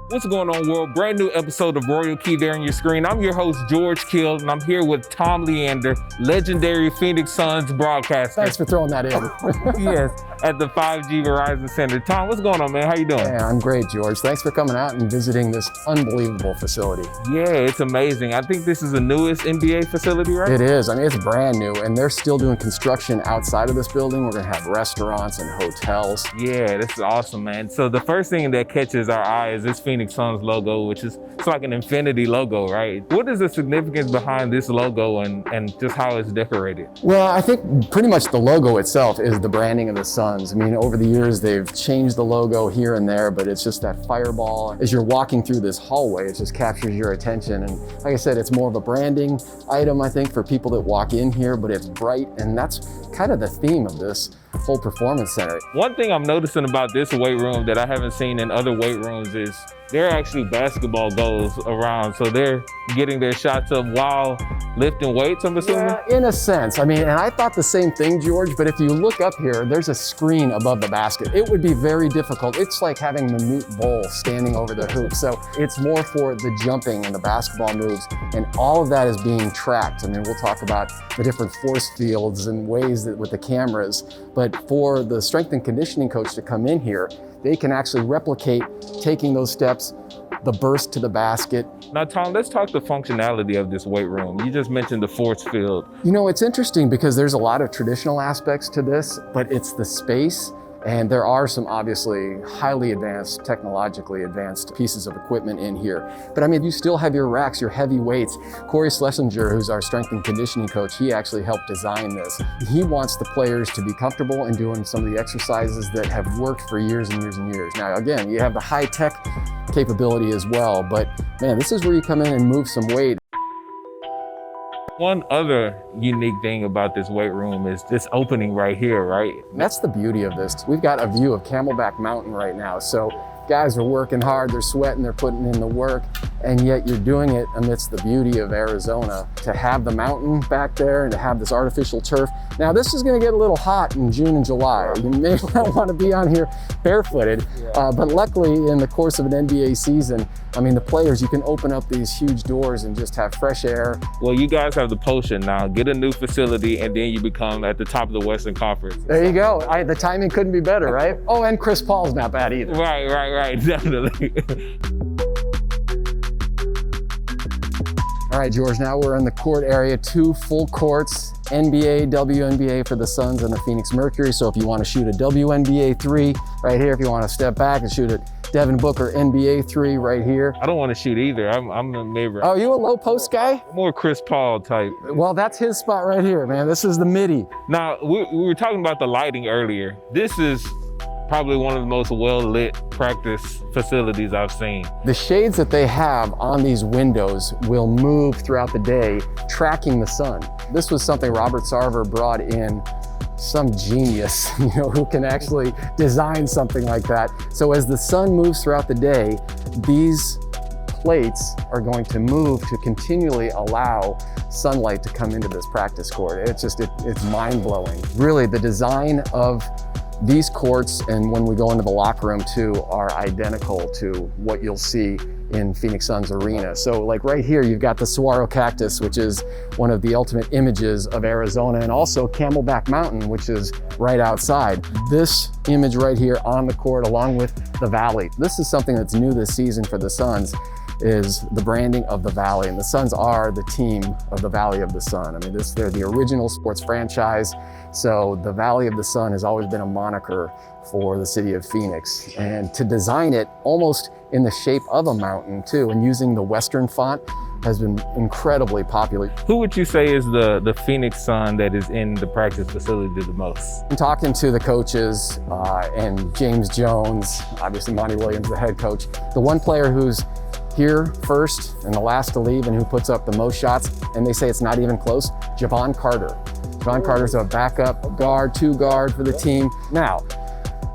What's going on, world? Brand new episode of Royal Key there on your screen. I'm your host, George Kill, and I'm here with Tom Leander, legendary Phoenix Suns broadcaster. Thanks for throwing that in. Yes, at the 5G Verizon Center. Tom, what's going on, man? How you doing? Yeah, I'm great, George. Thanks for coming out and visiting this unbelievable facility. Yeah, it's amazing. I think this is the newest NBA facility, right? It is. I mean, it's brand new, and they're still doing construction outside of this building. We're going to have restaurants and hotels. Yeah, this is awesome, man. So the first thing that catches our eye is this Phoenix Suns logo, which is it's like an infinity logo, right? What is the significance behind this logo and just how it's decorated? Well, I think pretty much the logo itself is the branding of the Suns. I mean, over the years, they've changed the logo here and there, but it's just that fireball. As you're walking through this hallway, it just captures your attention. And like I said, it's more of a branding item, I think, for people that walk in here, but it's bright, and that's kind of the theme of this whole performance center. One thing I'm noticing about this weight room that I haven't seen in other weight rooms is there are actually basketball goals around, so they're getting their shots up while lifting weights, I'm assuming? Yeah, in a sense. I mean, and I thought the same thing, George, but if you look up here, there's a screen above the basket. It would be very difficult. It's like having Manute Bol standing over the hoop. So it's more for the jumping and the basketball moves, and all of that is being tracked. I mean, we'll talk about the different force fields and ways that with the cameras, but for the strength and conditioning coach to come in here, they can actually replicate taking those steps, the burst to the basket. Now, Tom, let's talk the functionality of this weight room. You just mentioned the force field. You know, it's interesting because there's a lot of traditional aspects to this, but it's the space. And there are some obviously highly advanced, technologically advanced pieces of equipment in here. But I mean, you still have your racks, your heavy weights. Corey Schlesinger, who's our strength and conditioning coach, he actually helped design this. He wants the players to be comfortable in doing some of the exercises that have worked for years and years and years. Now, again, you have the high tech capability as well, but man, this is where you come in and move some weight. One other unique thing about this weight room is this opening right here, right? And that's the beauty of this. We've got a view of Camelback Mountain right now. So guys are working hard, they're sweating, they're putting in the work, and yet you're doing it amidst the beauty of Arizona. To have the mountain back there and to have this artificial turf. Now this is gonna get a little hot in June and July. You may not wanna be on here barefooted, but luckily in the course of an NBA season, I mean, the players, you can open up these huge doors and just have fresh air. Well, you guys have the potion now. Get a new facility and then you become at the top of the Western Conference. There you go. The timing couldn't be better, right? Oh, and Chris Paul's not bad either. Right, definitely. All right, George, now we're in the court area, 2 full courts, NBA, WNBA for the Suns and the Phoenix Mercury. So if you want to shoot a WNBA 3 right here, if you want to step back and shoot it, Devin Booker NBA 3 right here. I don't want to shoot either. I'm a neighbor. Oh, you a low post guy? More Chris Paul type. Well, that's his spot right here, man. This is the midi. Now, we were talking about the lighting earlier. This is probably one of the most well-lit practice facilities I've seen. The shades that they have on these windows will move throughout the day, tracking the sun. This was something Robert Sarver brought in, some genius, who can actually design something like that. So as the sun moves throughout the day, these plates are going to move to continually allow sunlight to come into this practice court. It's mind-blowing. Really, the design of these courts, and when we go into the locker room too, are identical to what you'll see in Phoenix Suns Arena. So like right here, you've got the saguaro cactus, which is one of the ultimate images of Arizona, and also Camelback Mountain, which is right outside. This image right here on the court, along with the valley. This is something that's new this season for the Suns, is the branding of the Valley. And the Suns are the team of the Valley of the Sun. I mean, they're the original sports franchise. So the Valley of the Sun has always been a moniker for the city of Phoenix. And to design it almost in the shape of a mountain too, and using the Western font has been incredibly popular. Who would you say is the Phoenix Sun that is in the practice facility the most? I'm talking to the coaches and James Jones, obviously Monty Williams, the head coach. The one player who's here first and the last to leave and who puts up the most shots, and they say it's not even close, Javon Carter. Javon Carter's a backup guard, 2 guard for the team. Now,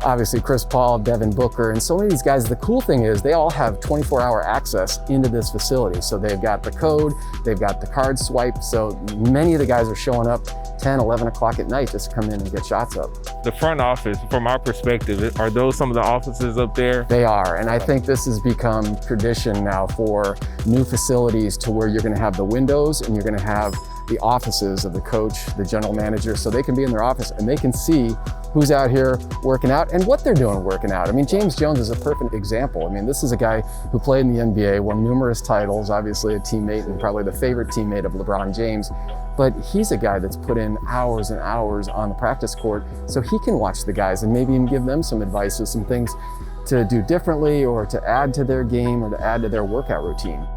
obviously Chris Paul, Devin Booker, and so many of these guys, the cool thing is they all have 24-hour access into this facility. So they've got the code, they've got the card swipe, so many of the guys are showing up 10, 11 o'clock at night just to come in and get shots up. The front office, from our perspective, are those some of the offices up there? They are, and I think this has become tradition now for new facilities to where you're gonna have the windows and you're gonna have the offices of the coach, the general manager, so they can be in their office and they can see who's out here working out and what they're doing working out. I mean, James Jones is a perfect example. I mean, this is a guy who played in the NBA, won numerous titles, obviously a teammate and probably the favorite teammate of LeBron James, but he's a guy that's put in hours and hours on the practice court so he can watch the guys and maybe even give them some advice or some things to do differently or to add to their game or to add to their workout routine.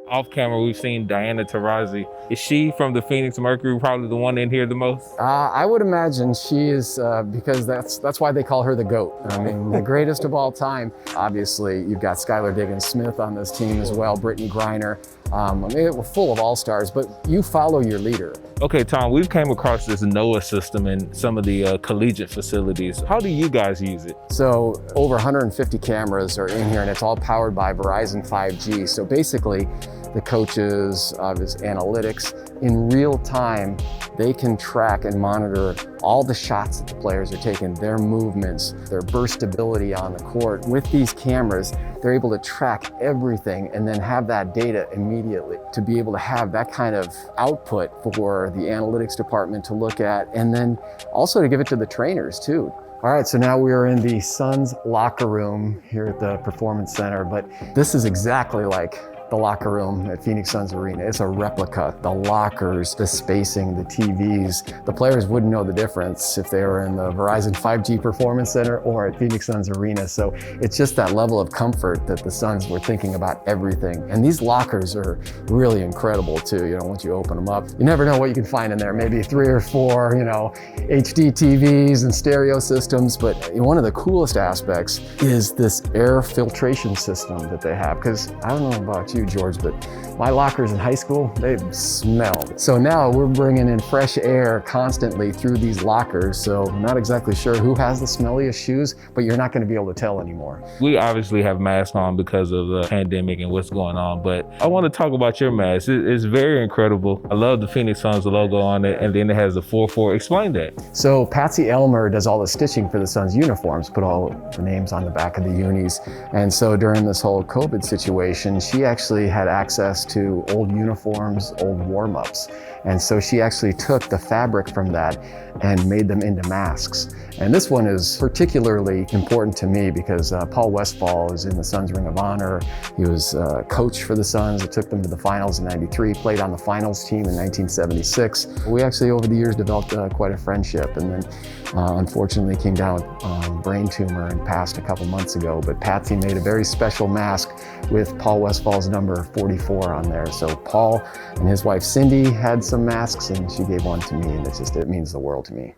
Off camera, we've seen Diana Taurasi. Is she from the Phoenix Mercury probably the one in here the most? I would imagine she is, because that's why they call her the GOAT. I mean, the greatest of all time. Obviously, you've got Skylar Diggins-Smith on this team as well, Brittany Griner. I mean, we're full of all-stars, but you follow your leader. Okay, Tom, we've came across this NOAA system in some of the collegiate facilities. How do you guys use it? So over 150 cameras are in here and it's all powered by Verizon 5G. So basically, the coaches, his analytics, in real time, they can track and monitor all the shots that the players are taking, their movements, their burstability on the court. With these cameras, they're able to track everything and then have that data immediately to be able to have that kind of output for the analytics department to look at and then also to give it to the trainers too. All right, so now we are in the Suns locker room here at the Performance Center, but this is exactly like the locker room at Phoenix Suns Arena. It's a replica. The lockers, the spacing, the TVs, the players wouldn't know the difference if they were in the Verizon 5G Performance Center or at Phoenix Suns Arena. So it's just that level of comfort that the Suns were thinking about everything. And these lockers are really incredible too. You know, once you open them up, you never know what you can find in there. Maybe 3 or 4, HD TVs and stereo systems. But one of the coolest aspects is this air filtration system that they have. Because I don't know about you, George, but my lockers in high school, they smelled. So now we're bringing in fresh air constantly through these lockers. So I'm not exactly sure who has the smelliest shoes, but you're not going to be able to tell anymore. We obviously have masks on because of the pandemic and what's going on, but I want to talk about your mask. It's very incredible. I love the Phoenix Suns logo on it, and then it has the 4-4. Explain that. So Patsy Elmer does all the stitching for the Suns uniforms, put all the names on the back of the unis. And so during this whole COVID situation, she actually had access to old uniforms, old warm-ups. And so she actually took the fabric from that and made them into masks. And this one is particularly important to me because Paul Westphal is in the Suns Ring of Honor. He was coach for the Suns. It took them to the finals in '93, played on the finals team in 1976. We actually, over the years, developed quite a friendship. And then unfortunately came down with brain tumor and passed a couple months ago. But Patsy made a very special mask with Paul Westphal's number 44 on there. So Paul and his wife Cindy had some masks and she gave one to me, and it means the world to me.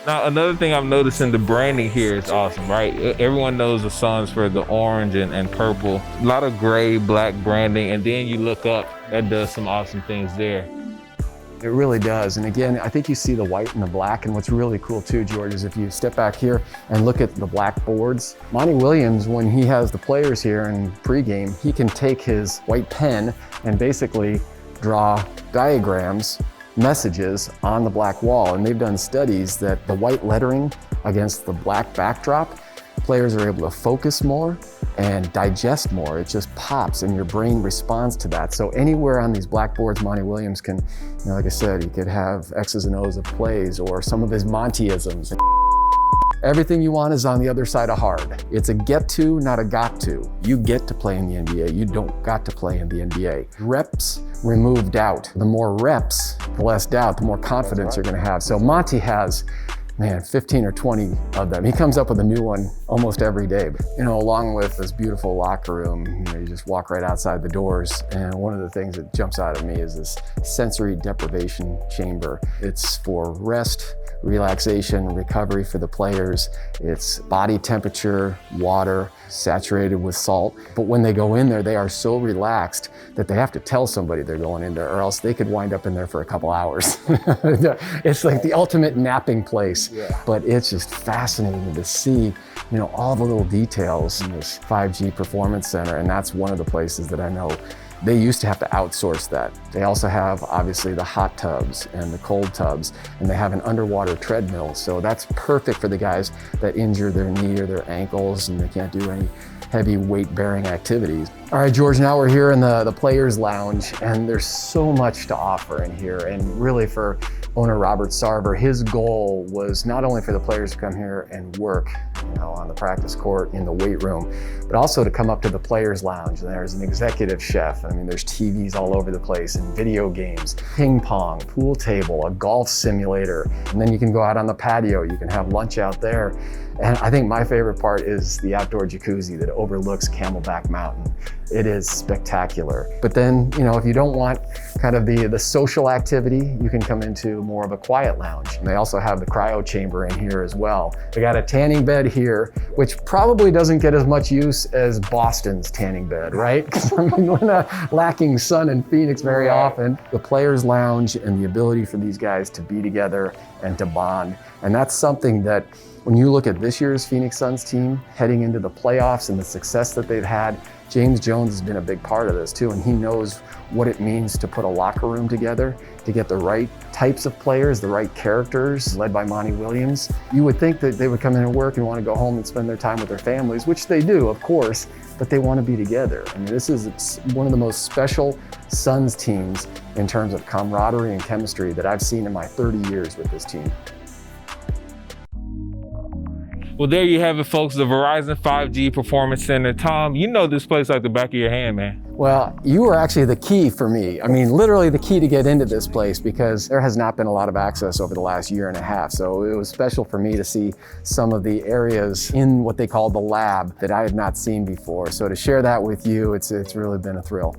Now, another thing I'm noticing, the branding here is awesome, right? Everyone knows the Suns for the orange and purple. A lot of gray, black branding, and then you look up, that does some awesome things there. It really does. And again, I think you see the white and the black. And what's really cool too, George, is if you step back here and look at the black boards, Monty Williams, when he has the players here in pregame, he can take his white pen and basically draw diagrams, messages on the black wall. And they've done studies that the white lettering against the black backdrop, players are able to focus more and digest more. It just pops and your brain responds to that. So anywhere on these blackboards, Monty Williams can, like I said, he could have X's and O's of plays or some of his Montyisms. Everything you want is on the other side of hard. It's a get to, not a got to. You get to play in the NBA. You don't got to play in the NBA. Reps remove doubt. The more reps, the less doubt, the more confidence you're gonna have. So Monty has, 15 or 20 of them. He comes up with a new one almost every day. Along with this beautiful locker room, you just walk right outside the doors. And one of the things that jumps out at me is this sensory deprivation chamber. It's for rest, relaxation, recovery for the players. It's body temperature, water, saturated with salt. But when they go in there, they are so relaxed that they have to tell somebody they're going in there, or else they could wind up in there for a couple hours. It's like the ultimate napping place. Yeah. But it's just fascinating to see, all the little details in this 5G Performance Center. And that's one of the places that I know They used to have to outsource that. They also have obviously the hot tubs and the cold tubs, and they have an underwater treadmill. So that's perfect for the guys that injure their knee or their ankles and they can't do any heavy weight-bearing activities. All right, George, now we're here in the Players Lounge, and there's so much to offer in here. And really for owner Robert Sarver, his goal was not only for the players to come here and work, on the practice court, in the weight room, but also to come up to the Players Lounge. And there's an executive chef. I mean, there's TVs all over the place and video games, ping pong, pool table, a golf simulator. And then you can go out on the patio, you can have lunch out there. And I think my favorite part is the outdoor jacuzzi that overlooks Camelback Mountain. It is spectacular. But then, if you don't want kind of the social activity, you can come into more of a quiet lounge. And they also have the cryo chamber in here as well. They got a tanning bed here, which probably doesn't get as much use as Boston's tanning bed, right? Because we're not lacking sun in Phoenix very often. The Players Lounge and the ability for these guys to be together and to bond. And that's something that when you look at this year's Phoenix Suns team heading into the playoffs and the success that they've had, James Jones has been a big part of this too, and he knows what it means to put a locker room together, to get the right types of players, the right characters, led by Monty Williams. You would think that they would come in and work and want to go home and spend their time with their families, which they do, of course, but they want to be together. I mean, this is one of the most special Suns teams in terms of camaraderie and chemistry that I've seen in my 30 years with this team. Well, there you have it, folks, the Verizon 5G Performance Center. Tom, you know this place like the back of your hand, man. Well, you were actually the key for me. I mean, literally the key to get into this place because there has not been a lot of access over the last year and a half. So it was special for me to see some of the areas in what they call the lab that I had not seen before. So to share that with you, it's really been a thrill.